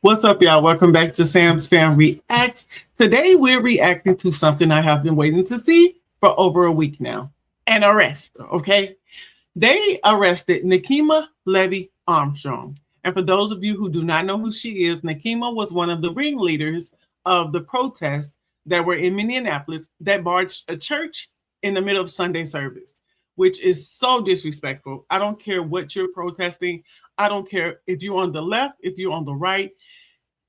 What's up, y'all? Welcome back to Sam's Fam Reacts. Today, we're reacting to something I have been waiting to see for over a week now. An arrest, okay? They arrested Nekima Levy Armstrong. And for those of you who do not know who she is, Nekima was one of the ringleaders of the protests that were in Minneapolis that barged a church in the middle of Sunday service, which is so disrespectful. I don't care what you're protesting. I don't care if you're on the left, if you're on the right.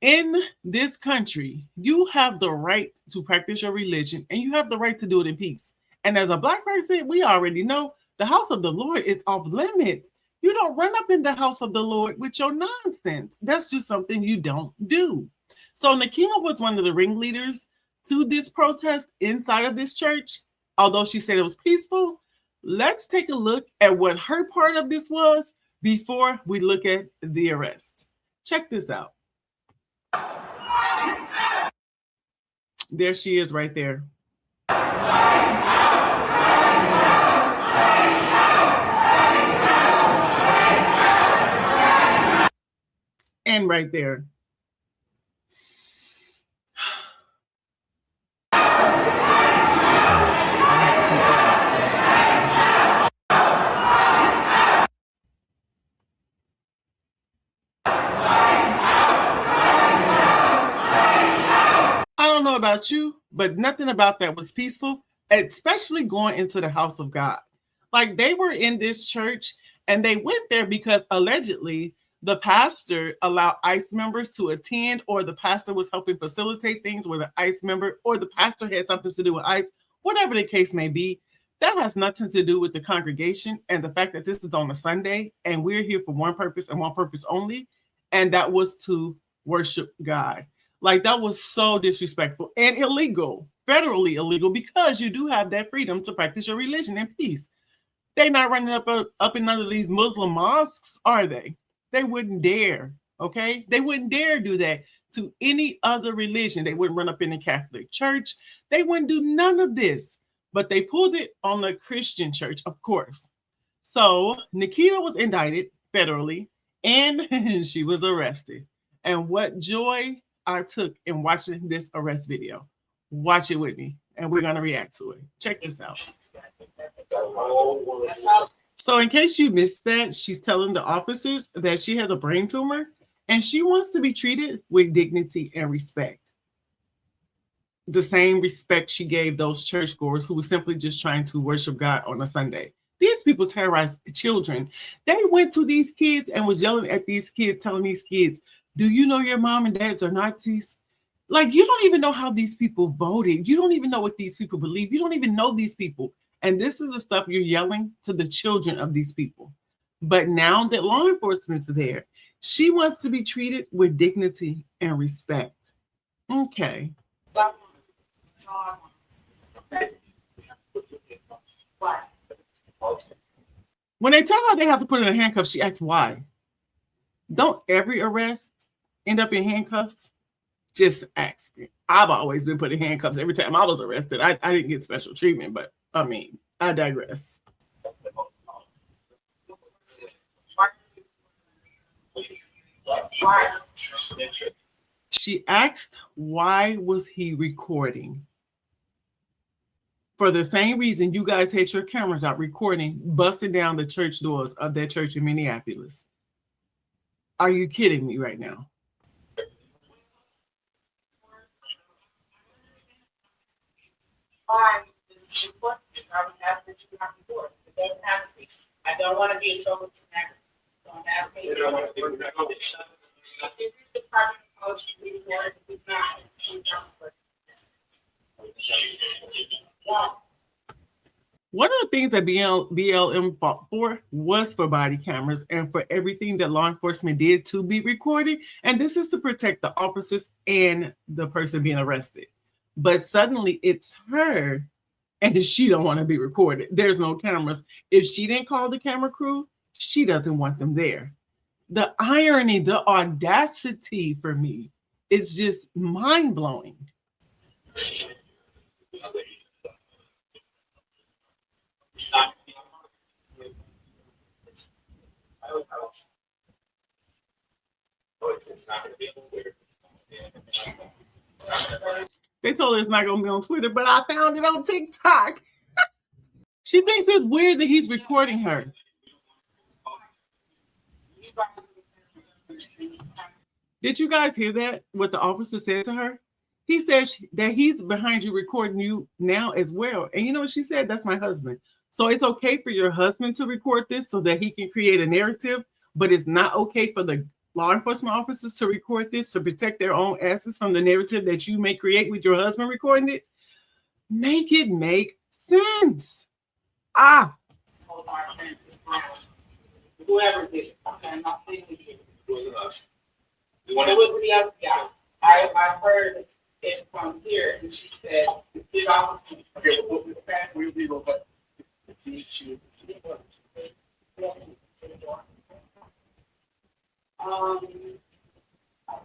In this country, you have the right to practice your religion and you have the right to do it in peace. And as a Black person, we already know the house of the Lord is off limits. You don't run up in the house of the Lord with your nonsense. That's just something you don't do. So Nekima was one of the ringleaders to this protest inside of this church. Although she said it was peaceful, let's take a look at what her part of this was before we look at the arrest. Check this out. There she is right there. And right there. I don't know about you, but nothing about that was peaceful, especially going into the house of God. Like, they were in this church and they went there because allegedly the pastor allowed ICE members to attend, or the pastor was helping facilitate things with an ICE member, or the pastor had something to do with ICE, whatever the case may be. That has nothing to do with the congregation and the fact that this is on a Sunday and we're here for one purpose and one purpose only, and that was to worship God. Like, that was so disrespectful and illegal, federally illegal, because you do have that freedom to practice your religion in peace. They're not running up in none of these Muslim mosques, are they? They wouldn't dare, okay? They wouldn't dare do that to any other religion. They wouldn't run up in the Catholic Church. They wouldn't do none of this, but they pulled it on the Christian church, of course. So Nikita was indicted federally and she was arrested. And what joy I took in watching this arrest video. Watch it with me, and we're going to react to it. Check this out. So in case you missed that, she's telling the officers that she has a brain tumor and she wants to be treated with dignity and respect. The same respect she gave those churchgoers who were simply just trying to worship God on a Sunday. These people terrorized children. They went to these kids and was yelling at these kids, telling these kids, do you know your mom and dads are Nazis? Like, you don't even know how these people voted. You don't even know what these people believe. You don't even know these people. And this is the stuff you're yelling to the children of these people. But now that law enforcement's there, she wants to be treated with dignity and respect. Okay. When they tell her they have to put her in handcuffs, she asks why. Don't every arrest end up in handcuffs? Just ask me. I've always been put in handcuffs every time I was arrested. I didn't get special treatment, but I mean, I digress. She asked, why was he recording? For the same reason you guys had your cameras out recording, busting down the church doors of that church in Minneapolis. Are you kidding me right now? I don't want to be in trouble tonight. So I'm asking One of the things that BLM fought for was for body cameras and for everything that law enforcement did to be recorded. And this is to protect the officers and the person being arrested. But suddenly it's her and she don't want to be recorded. There's no cameras. If she didn't call the camera crew, she doesn't want them there. The irony, the audacity for me is just mind-blowing. It's not going to be on Twitter. They told her it's not going to be on Twitter, but I found it on TikTok. She thinks it's weird that he's recording her. Did you guys hear that? What the officer said to her? He said that he's behind you recording you now as well. And you know what she said? That's my husband. So it's okay for your husband to record this so that he can create a narrative, but it's not okay for the law enforcement officers to record this to protect their own asses from the narrative that you may create with your husband recording it. Make it make sense. Whoever did it. I'm not saying it. It wasn't us. It was the FBI. I heard it from here, and she said, "Get off." Okay, we'll be able to teach you. I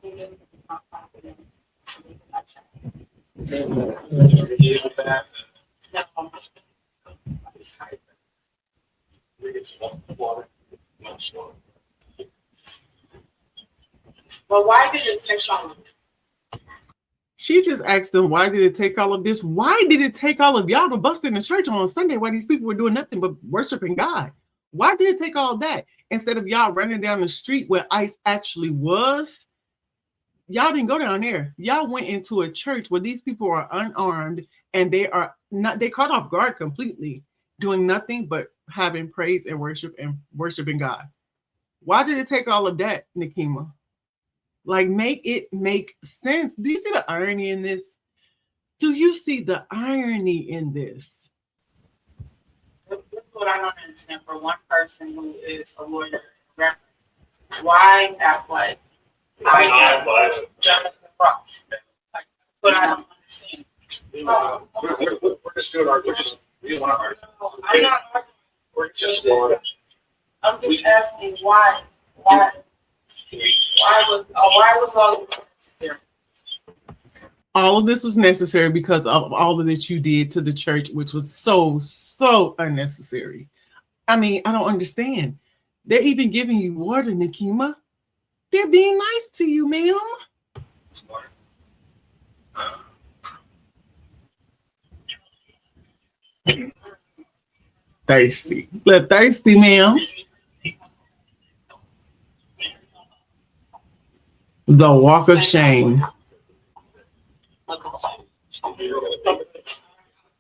think it's not confident. No. But why did it take all of this? She just asked them, why did it take all of this? Why did it take all of y'all to bust in the church on Sunday while these people were doing nothing but worshiping God? Why did it take all that? Instead of y'all running down the street where ICE actually was, y'all didn't go down there. Y'all went into a church where these people are unarmed and they caught off guard completely, doing nothing but having praise and worshiping God. Why did it take all of that, Nekima? Like, make it make sense. Do you see the irony in this? Do you see the irony in this? This is what I don't understand. For one person who is a lawyer, why act like Jonathan Ross? Like, but I don't understand. We're just doing we don't want to argue. I'm not arguing. We're just I'm just asking why was all of this necessary? All of this was necessary because of all of that you did to the church, which was so unnecessary. I mean, I don't understand. They're even giving you water, Nekima. They're being nice to you, ma'am. Thirsty. Look, thirsty, ma'am. The walk of shame.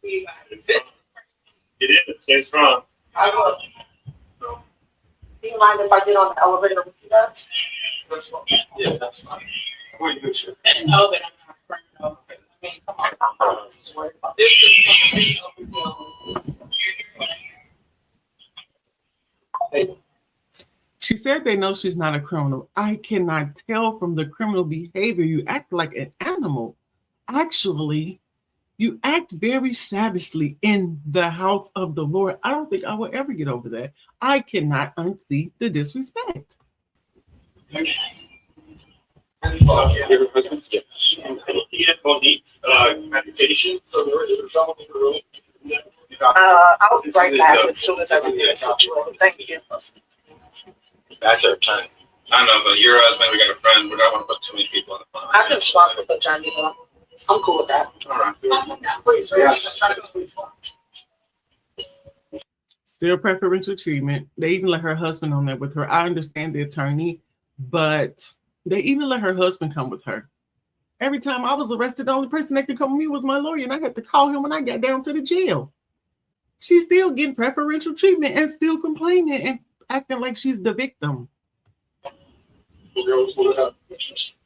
It is. Stay strong. I will. Do you mind if I get on the elevator with you guys? That's fine. Yeah, that's fine. Wait, good shit. And know that I'm not criminal. I mean, come on. This is something overkill. She said they know she's not a criminal. I cannot tell from the criminal behavior. You act like an animal. Actually, you act very savagely in the house of the Lord. I don't think I will ever get over that. I cannot unsee the disrespect. Medication. I'll be right back as soon as everything is situated. Thank you. That's our time. I know, but your husband, we got a friend. We don't want to put too many people on the phone. I can swap with the Johnny. I'm cool with that. All right. Please, Yes. Still preferential treatment. They even let her husband on there with her. I understand the attorney, but they even let her husband come with her. Every time I was arrested, the only person that could come with me was my lawyer, and I had to call him when I got down to the jail. She's still getting preferential treatment and still complaining and acting like she's the victim. Yes.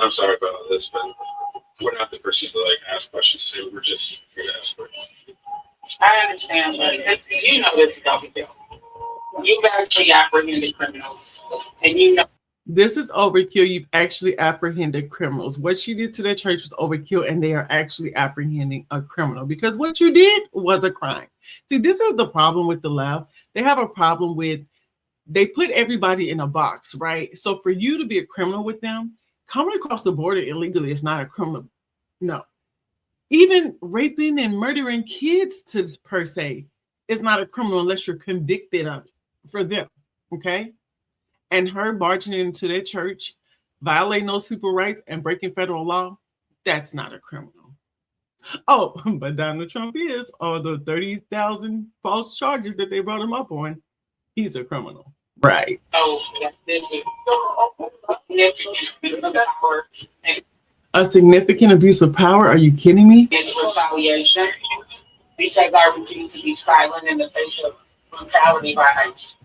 I'm sorry about all this, but we're not the persons to ask questions to. We're just here to ask questions. I understand, but it's, you know this is overkill. You've actually apprehended criminals, and you know. This is overkill. You've actually apprehended criminals. What she did to the church was overkill, and they are actually apprehending a criminal because what you did was a crime. See, this is the problem with the left. They have a problem with, they put everybody in a box, right? So for you to be a criminal with them, coming across the border illegally is not a criminal No. Even raping and murdering kids per se is not a criminal unless you're convicted of it for them. Okay. And her barging into their church, violating those people's rights and breaking federal law, that's not a criminal. Oh, but Donald Trump is, or the 30,000 false charges that they brought him up on, he's a criminal. Right. Oh, A significant abuse of power? Are you kidding me? It's retaliation because I refuse to be silent in the face of brutality by ICE.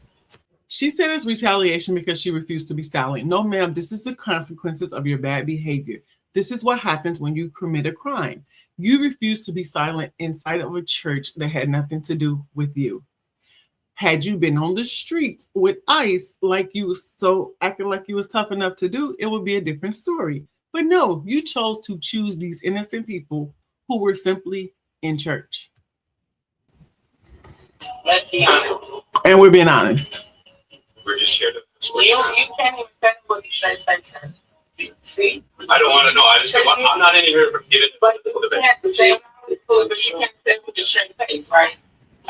She said it's retaliation because she refused to be silent. No, ma'am, this is the consequences of your bad behavior. This is what happens when you commit a crime. You refused to be silent inside of a church that had nothing to do with you. Had you been on the streets with ICE like you was acting like you was tough enough to do, it would be a different story. But no, you chose to choose these innocent people who were simply in church. Let's be honest. And we're being honest. We're just here to. You can't even say what you straight face. See? I don't want to know. I'm not in here for giving. But you can't say but you can't say with your straight face, right?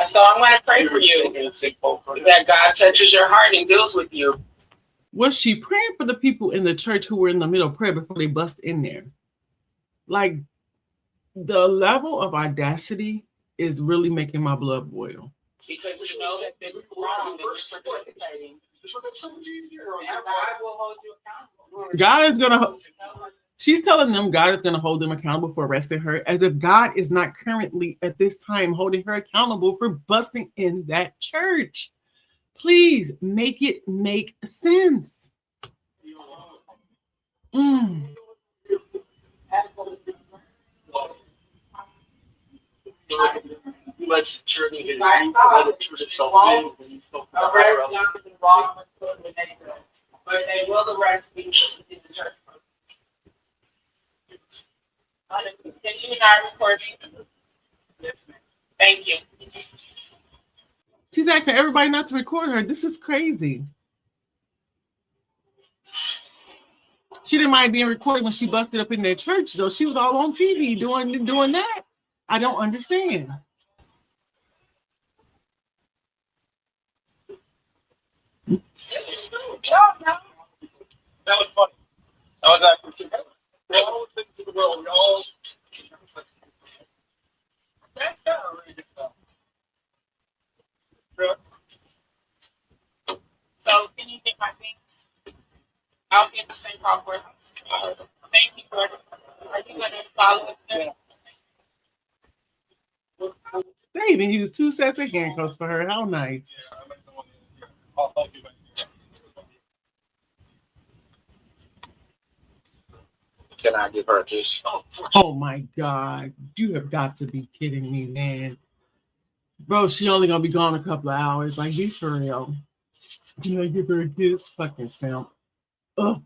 So I'm going to pray for you that God touches your heart and deals with you. Was she praying for the people in the church who were in the middle of prayer before they bust in there? Like, the level of audacity is really making my blood boil. Because you know that this is wrong. Participating. God will hold you accountable. God is going to... She's telling them God is going to hold them accountable for arresting her, as if God is not currently at this time holding her accountable for busting in that church. Please make it make sense. Let's journey in. But they will arrest me in the church. Can you not record me? Thank you. She's asking everybody not to record her. This is crazy. She didn't mind being recorded when she busted up in their church, though. She was all on TV doing that. I don't understand. That was funny. That was actually all the things in the world. We all. So can you get my things? I'll be at the same proper house. Thank you, Gordon. Are you going to follow us there? They even used 2 sets of handcuffs for her. How nice. I'll help you back. Can I give her a kiss? Oh my God. You have got to be kidding me, man. Bro, she only gonna be gone a couple of hours. Like, be for real. Can I give her a kiss? Fucking simp. Ugh.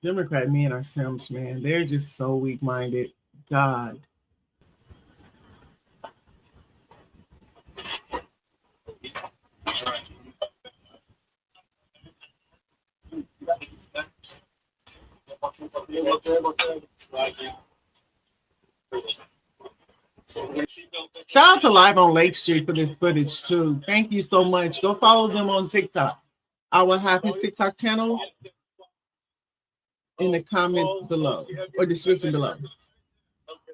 Democrat men are simps, man. They're just so weak-minded. God. Shout out to Live on Lake Street for this footage too. Thank you so much. Go follow them on TikTok. I will have his TikTok channel in the comments below or description below.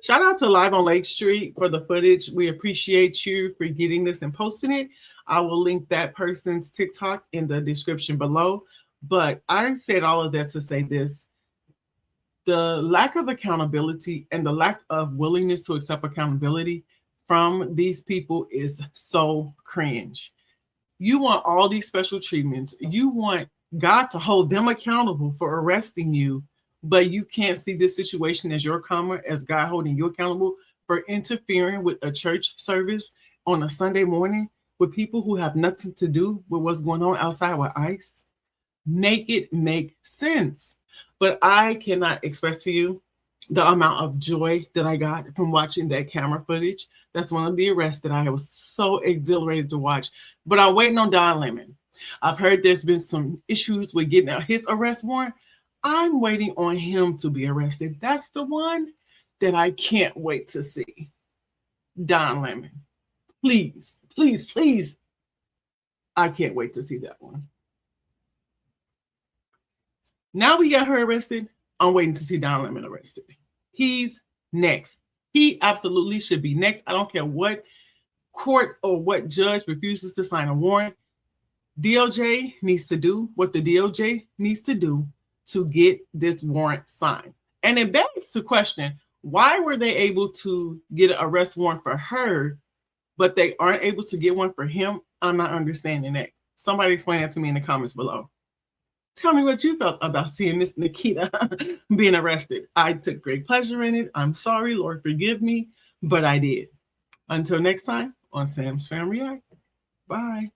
Shout out to Live on Lake Street for the footage. We appreciate you for getting this and posting it. I will link that person's TikTok in the description below. But I said all of that to say this. The lack of accountability and the lack of willingness to accept accountability from these people is so cringe. You want all these special treatments. You want God to hold them accountable for arresting you, but you can't see this situation as your karma, as God holding you accountable for interfering with a church service on a Sunday morning with people who have nothing to do with what's going on outside with ICE. Make it make sense. But I cannot express to you the amount of joy that I got from watching that camera footage. That's one of the arrests that I was so exhilarated to watch. But I'm waiting on Don Lemon. I've heard there's been some issues with getting his arrest warrant. I'm waiting on him to be arrested. That's the one that I can't wait to see. Don Lemon. Please, please, please. I can't wait to see that one. Now we got her arrested. I'm waiting to see Don Lemon arrested. He's next. He absolutely should be next. I don't care what court or what judge refuses to sign a warrant. DOJ needs to do what the DOJ needs to do to get this warrant signed. And it begs to question, why were they able to get an arrest warrant for her, but they aren't able to get one for him? I'm not understanding that. Somebody explain that to me in the comments below. Tell me what you felt about seeing Miss Nikita being arrested. I took great pleasure in it. I'm sorry, Lord, forgive me, but I did. Until next time on Sam's Fam React. Bye.